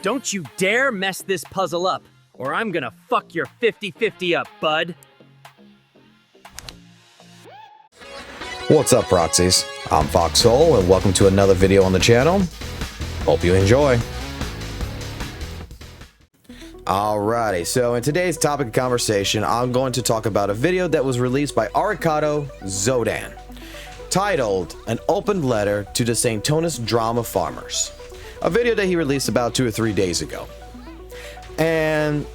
Don't you dare mess this puzzle up, or I'm gonna fuck your 50-50 up, bud. What's up, proxies? I'm FOXSOL, and welcome to another video on the channel. Hope you enjoy. Alrighty, so in today's topic of conversation, I'm going to talk about a video that was released by Arikado Xodan, titled An Open Letter to the Saintontas Drama Farmers. A video that he released about 2 or 3 days ago. And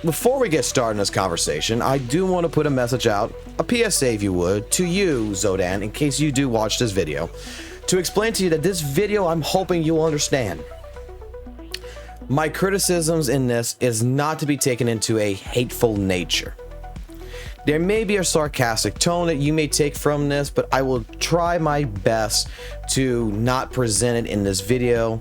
before we get started in this conversation, I do want to put a message out, a PSA if you would, to you, Xodan, in case you do watch this video, to explain to you that this video, I'm hoping you'll understand. My criticisms in this is not to be taken into a hateful nature. There may be a sarcastic tone that you may take from this, but I will try my best to not present it in this video.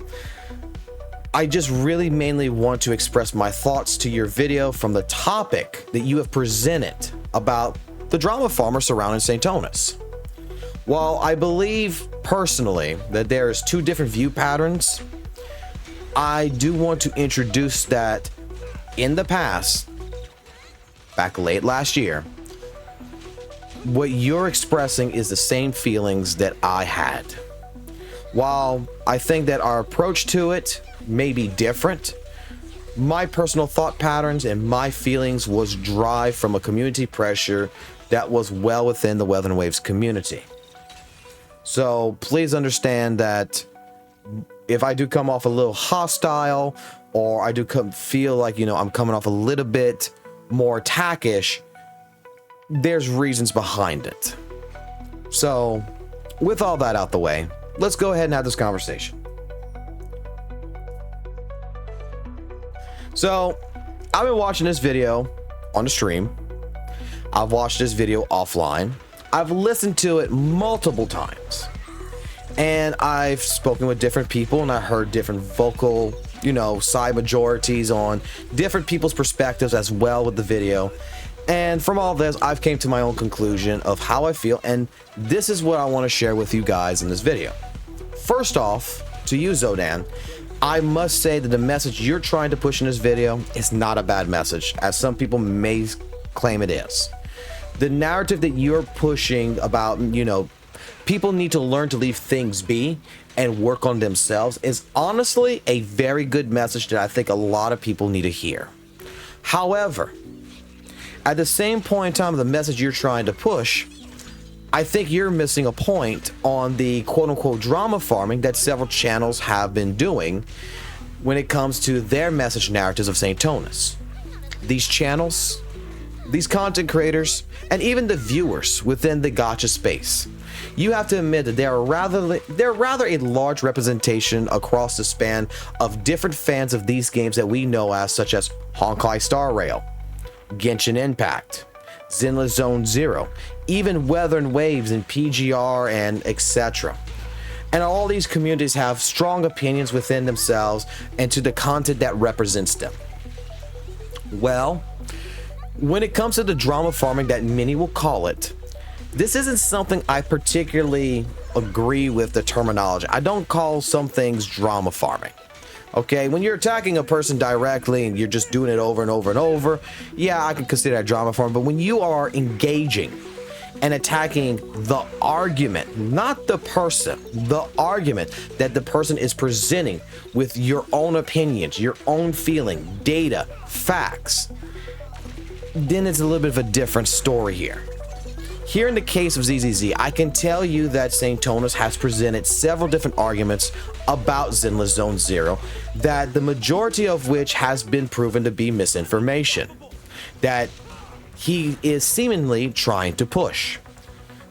I just really mainly want to express my thoughts to your video from the topic that you have presented about the drama farmer surrounding Saintontas. While I believe personally that there is 2 different view patterns, I do want to introduce that in the past, back late last year, what you're expressing is the same feelings that I had. While I think that our approach to it may be different, my personal thought patterns and my feelings was derived from a community pressure that was well within the Weather and Waves community. So please understand that if I do come off a little hostile, or I do feel like, I'm coming off a little bit more attackish, there's reasons behind it. So with all that out the way, let's go ahead and have this conversation. So I've been watching this video on the stream. I've watched this video offline. I've listened to it multiple times, and I've spoken with different people, and I heard different vocal, side majorities on different people's perspectives as well with the video. And from all this, I've came to my own conclusion of how I feel, and this is what I want to share with you guys in this video. First off, to you, Xodan, I must say that the message you're trying to push in this video is not a bad message, as some people may claim it is. The narrative that you're pushing about, people need to learn to leave things be and work on themselves is honestly a very good message that I think a lot of people need to hear. However, at the same point in time, the message you're trying to push, I think you're missing a point on the quote-unquote drama farming that several channels have been doing when it comes to their message narratives of Saintontas. These channels, these content creators, and even the viewers within the Gacha space, you have to admit that they're rather a large representation across the span of different fans of these games that we know as, such as Honkai Star Rail, Genshin Impact, Zenless Zone Zero, even Weather and Waves and PGR and etc. And all these communities have strong opinions within themselves and to the content that represents them. Well, when it comes to the drama farming that many will call it, this isn't something I particularly agree with the terminology. I don't call some things drama farming. Okay, when you're attacking a person directly and you're just doing it over and over and over, yeah, I can consider that drama farm. But when you are engaging and attacking the argument, not the person, the argument that the person is presenting with your own opinions, your own feeling, data, facts, then it's a little bit of a different story here. Here in the case of ZZZ, I can tell you that Saintontas has presented several different arguments about Zenless Zone Zero, that the majority of which has been proven to be misinformation, that he is seemingly trying to push.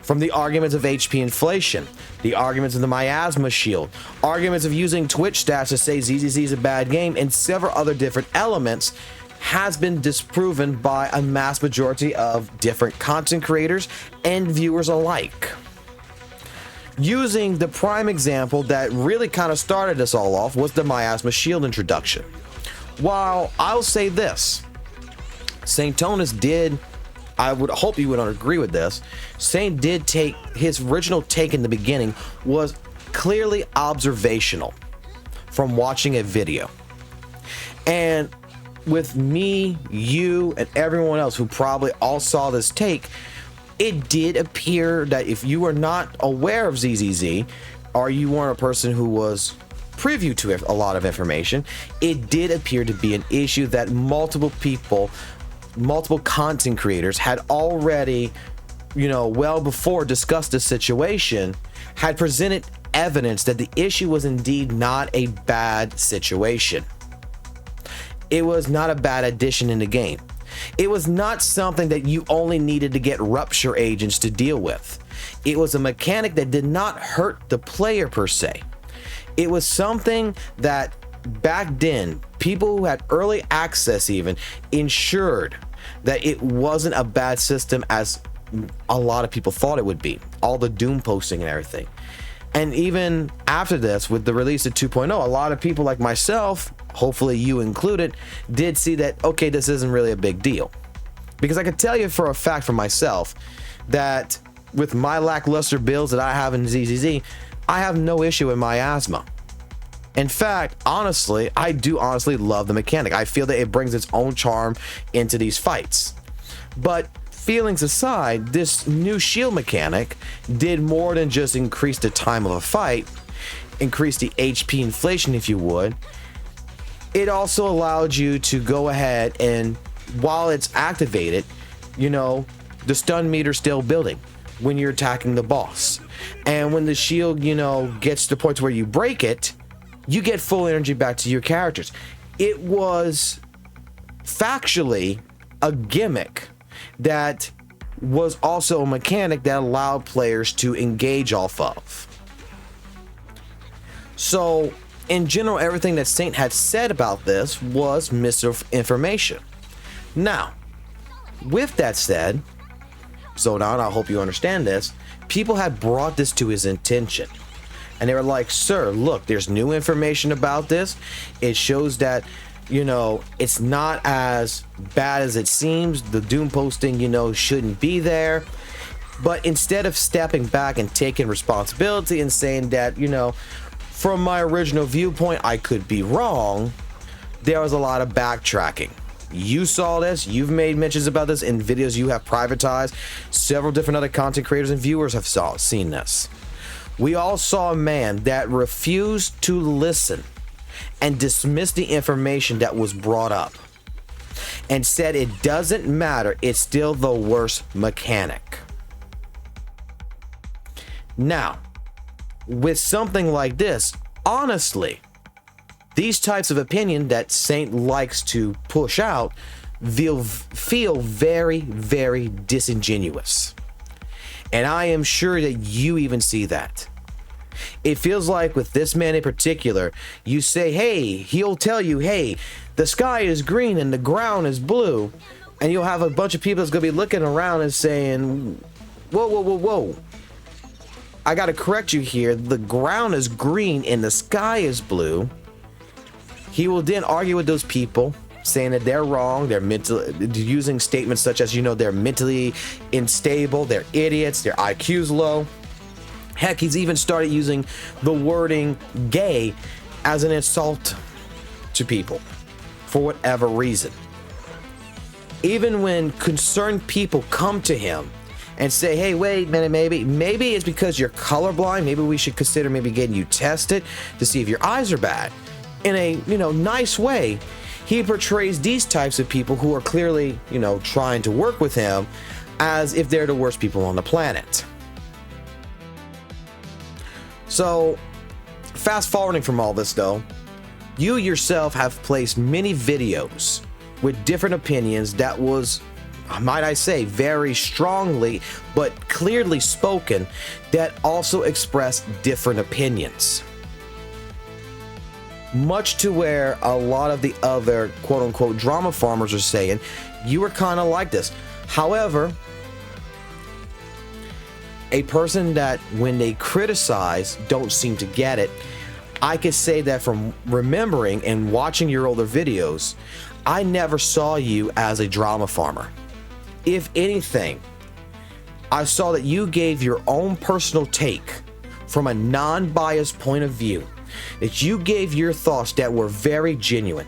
From the arguments of HP inflation, the arguments of the miasma shield, arguments of using Twitch stats to say ZZZ is a bad game, and several other different elements has been disproven by a mass majority of different content creators and viewers alike. Using the prime example that really kind of started this all off was the miasma shield introduction. While I'll say this, Saintontas did, I would hope you would agree with this, Saint did take, his original take in the beginning was clearly observational from watching a video. And with me, you, and everyone else who probably all saw this take, it did appear that if you were not aware of ZZZ, or you weren't a person who was privy to a lot of information, it did appear to be an issue that multiple people, multiple content creators had already, well before discussed the situation, had presented evidence that the issue was indeed not a bad situation. It was not a bad addition in the game. It was not something that you only needed to get rupture agents to deal with. It was a mechanic that did not hurt the player per se. It was something that back then, people who had early access even ensured that it wasn't a bad system as a lot of people thought it would be. All the doom posting and everything. And even after this, with the release of 2.0, a lot of people like myself, hopefully you included, did see that, okay, this isn't really a big deal. Because I can tell you for a fact for myself that with my lackluster builds that I have in ZZZ, I have no issue with miasma. In fact, honestly, I do honestly love the mechanic. I feel that it brings its own charm into these fights. But feelings aside, this new shield mechanic did more than just increase the time of a fight, increase the HP inflation if you would. It also allowed you to go ahead and, while it's activated, the stun meter's still building when you're attacking the boss. And when the shield, gets to the point where you break it, you get full energy back to your characters. It was factually a gimmick that was also a mechanic that allowed players to engage off of. So, in general, everything that Saint had said about this was misinformation. Now, with that said, Xodan, I hope you understand this, people had brought this to his attention. And they were like, sir, look, there's new information about this. It shows that, it's not as bad as it seems. The doom posting, shouldn't be there. But instead of stepping back and taking responsibility and saying that, from my original viewpoint, I could be wrong, there was a lot of backtracking. You saw this, you've made mentions about this in videos you have privatized. Several different other content creators and viewers have seen this. We all saw a man that refused to listen and dismissed the information that was brought up and said it doesn't matter, it's still the worst mechanic. Now, with something like this, honestly, these types of opinion that Saint likes to push out feel very, very disingenuous. And I am sure that you even see that. It feels like with this man in particular, you say, hey, he'll tell you, hey, the sky is green and the ground is blue. And you'll have a bunch of people that's going to be looking around and saying, whoa, whoa, whoa, whoa. I got to correct you here. The ground is green and the sky is blue. He will then argue with those people, saying that they're wrong, they're using statements such as, they're mentally unstable, they're idiots, their IQ's low. Heck, he's even started using the wording gay as an insult to people for whatever reason. Even when concerned people come to him and say, hey, wait a minute, maybe it's because you're colorblind, maybe we should consider maybe getting you tested to see if your eyes are bad. In a, nice way, he portrays these types of people who are clearly, trying to work with him as if they're the worst people on the planet. So, fast forwarding from all this though, you yourself have placed many videos with different opinions that was, might I say, very strongly but clearly spoken, that also expressed different opinions. Much to where a lot of the other quote-unquote drama farmers are saying, you were kind of like this. However, a person that when they criticize don't seem to get it, I could say that from remembering and watching your older videos, I never saw you as a drama farmer. If anything, I saw that you gave your own personal take from a non-biased point of view, that you gave your thoughts that were very genuine.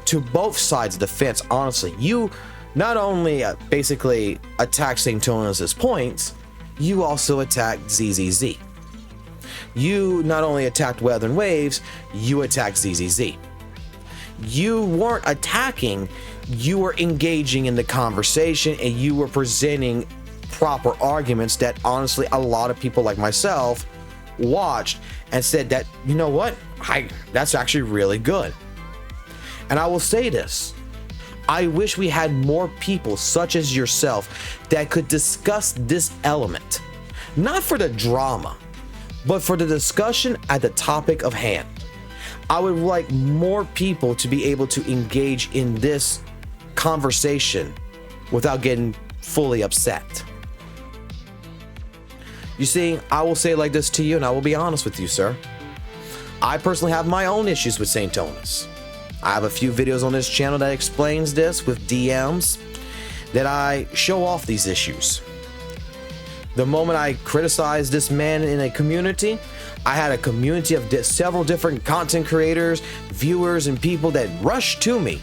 to both sides of the fence, honestly. You not only basically attack Saintontas' points, you also attacked ZZZ. You not only attacked Weather and Waves, you attacked ZZZ. You weren't attacking, you were engaging in the conversation, and you were presenting proper arguments that honestly a lot of people like myself watched and said that, you know what, that's actually really good. And I will say this, I wish we had more people such as yourself that could discuss this element, not for the drama, but for the discussion at the topic of hand. I would like more people to be able to engage in this conversation without getting fully upset. You see, I will say like this to you, and I will be honest with you, sir. I personally have my own issues with Saintontas. I have a few videos on this channel that explains this with DMs that I show off these issues. The moment I criticized this man in a community, I had a community of several different content creators, viewers, and people that rushed to me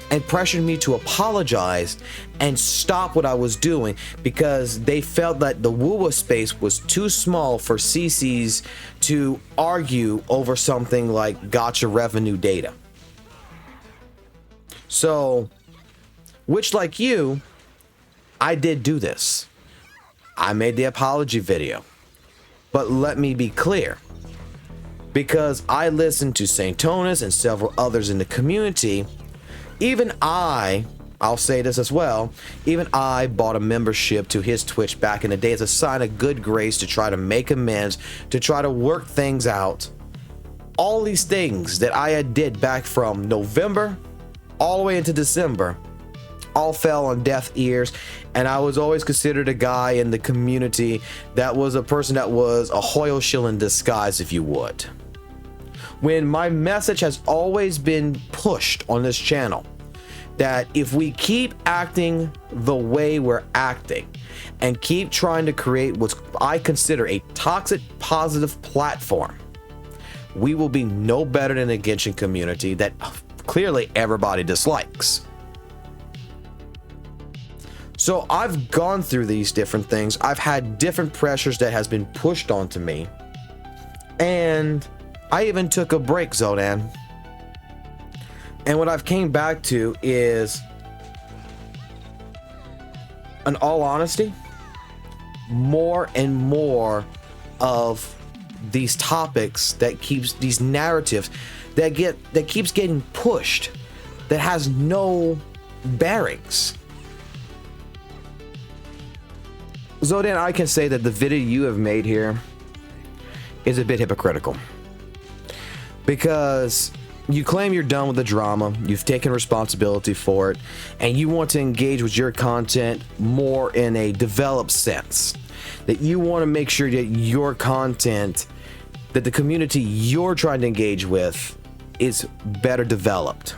and pressured me to apologize and stop what I was doing because they felt that the WUWA space was too small for CCs to argue over something like Gacha revenue data. So, which like you, I did do this. I made the apology video. But let me be clear, because I listened to Saintontas and several others in the community, even I'll say this as well, even I bought a membership to his Twitch back in the day as a sign of good grace to try to make amends, to try to work things out. All these things that I did back from November all the way into December all fell on deaf ears, and I was always considered a guy in the community that was a person that was a Hoyle shill in disguise, if you would. When my message has always been pushed on this channel that if we keep acting the way we're acting and keep trying to create what I consider a toxic positive platform, we will be no better than the Genshin community that clearly everybody dislikes. So I've gone through these different things. I've had different pressures that has been pushed onto me. And I even took a break, Xodan. And what I've came back to is, in all honesty, more and more of these topics that keeps these narratives that keeps getting pushed that has no bearings. Xodan, I can say that the video you have made here is a bit hypocritical because you claim you're done with the drama, you've taken responsibility for it, and you want to engage with your content more in a developed sense. That you want to make sure that your content, that the community you're trying to engage with is better developed.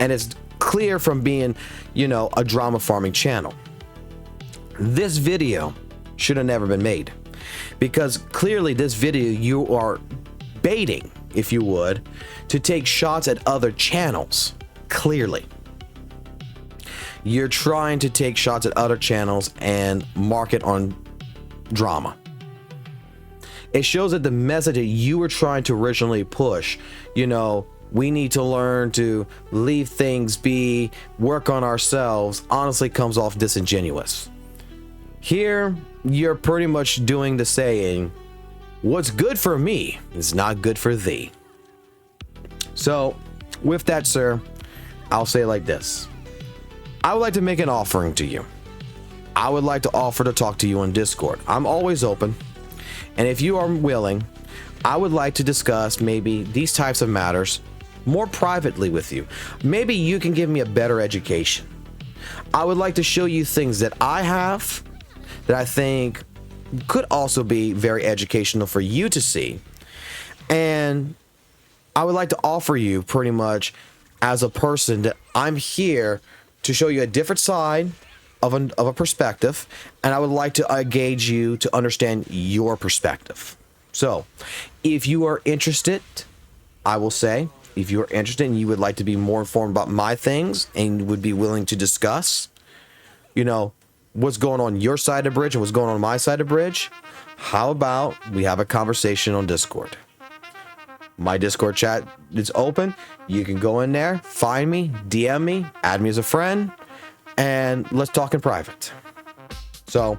And it's clear from being, you know, a drama farming channel. This video should have never been made because clearly this video you are baiting, if you would, to take shots at other channels. Clearly you're trying to take shots at other channels and market on drama. It shows that the message that you were trying to originally push, you know, we need to learn to leave things be, work on ourselves, honestly comes off disingenuous. Here, you're pretty much doing the saying, what's good for me is not good for thee. So, with that, sir, I'll say like this. I would like to make an offering to you. I would like to offer to talk to you on Discord. I'm always open. And if you are willing, I would like to discuss maybe these types of matters more privately with you. Maybe you can give me a better education. I would like to show you things that I have that I think could also be very educational for you to see. And I would like to offer you pretty much as a person that I'm here to show you a different side of a perspective, and I would like to engage you to understand your perspective. So if you are interested, I will say if you're interested and you would like to be more informed about my things and would be willing to discuss, you know, what's going on your side of the bridge and what's going on my side of the bridge, how about we have a conversation on Discord? My Discord chat is open. You can go in there, find me, DM me, add me as a friend, and let's talk in private. So,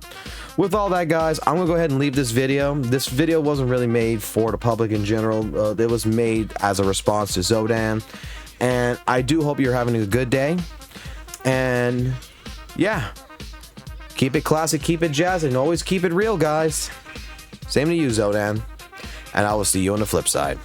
with all that, guys, I'm gonna go ahead and leave this video. This video wasn't really made for the public in general. It was made as a response to Xodan, and I do hope you're having a good day. And yeah, keep it classic, keep it jazz, and always keep it real, guys. Same to you, Xodan, and I will see you on the flip side.